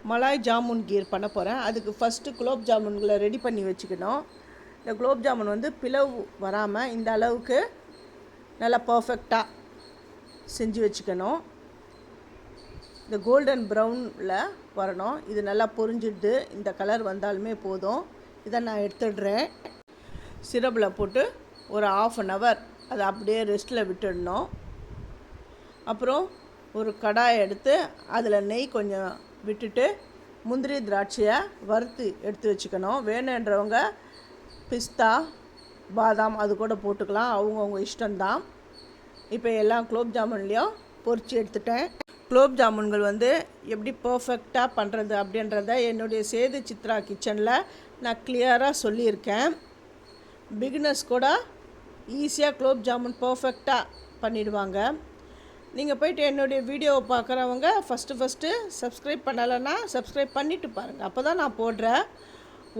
Malay jamun கீர் பண்ண போகிறேன். அதுக்கு ஃபஸ்ட்டு குலோப் ஜாமுன்களை ரெடி பண்ணி வச்சுக்கணும். இந்த குலோப் ஜாமுன் வந்து பிளவு வராமல் இந்த அளவுக்கு நல்லா பர்ஃபெக்டாக செஞ்சு வச்சுக்கணும். இந்த கோல்டன் ப்ரௌனில் வரணும். இது நல்லா பொரிஞ்சிடுது. இந்த கலர் வந்தாலுமே போதும். இதை நான் எடுத்துடுறேன். சிரப்பில் போட்டு ஒரு 1/2 hour அதை அப்படியே ரெஸ்ட்டில் விட்டுடணும். அப்புறம் ஒரு கடாயை எடுத்து அதில் நெய் கொஞ்சம் விட்டுட்டு முந்திரி திராட்சையை வறுத்து எடுத்து வச்சுக்கணும். வேணுன்றவங்க பிஸ்தா பாதாம் அது கூட போட்டுக்கலாம், அவங்கவுங்க இஷ்டம்தான். இப்போ எல்லாம் குலோப் ஜாமுன்லேயும் பொரித்து எடுத்துட்டேன். குலோப் ஜாமுன்கள் வந்து எப்படி பர்ஃபெக்டாக பண்ணுறது அப்படின்றத என்னுடைய சேது சித்ரா கிச்சனில் நான் கிளியராக சொல்லியிருக்கேன். பிகினர்ஸ் கூட ஈஸியாக குலோப் ஜாமுன் பர்ஃபெக்டாக பண்ணிடுவாங்க. நீங்கள் போய்ட்டு என்னுடைய வீடியோவை பார்க்குறவங்க ஃபஸ்ட்டு சப்ஸ்கிரைப் பண்ணலைன்னா சப்ஸ்கிரைப் பண்ணிவிட்டு பாருங்கள். அப்போ தான் நான் போடுற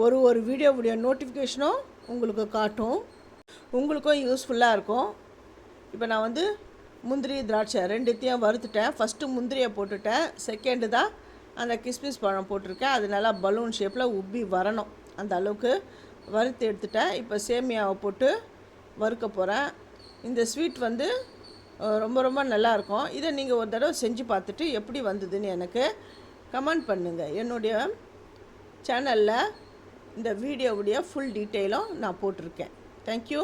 ஒரு வீடியோவுடைய நோட்டிஃபிகேஷனும் உங்களுக்கு காட்டும், உங்களுக்கும் யூஸ்ஃபுல்லாக இருக்கும். இப்போ நான் வந்து முந்திரி திராட்சை ரெண்டுத்தையும் வறுத்துட்டேன். ஃபஸ்ட்டு முந்திரியை போட்டுட்டேன், செகண்டு தான் அந்த கிஸ்மிஸ் பழம் போட்டிருக்கேன். அது நல்லா பலூன் ஷேப்பில் உப்பி வரணும், அந்த அளவுக்கு வறுத்து எடுத்துட்டேன். இப்போ சேமியாவை போட்டு வறுக்க போகிறேன். இந்த ஸ்வீட் வந்து ரொம்ப நல்லாயிருக்கும். இதை நீங்கள் ஒரு தடவை செஞ்சு பார்த்துட்டு எப்படி வந்ததுன்னு எனக்கு கமெண்ட் பண்ணுங்கள். என்னுடைய சேனலில் இந்த வீடியோவுடைய ஃபுல் டீட்டெயிலும் நான் போட்டிருக்கேன். தேங்க்யூ.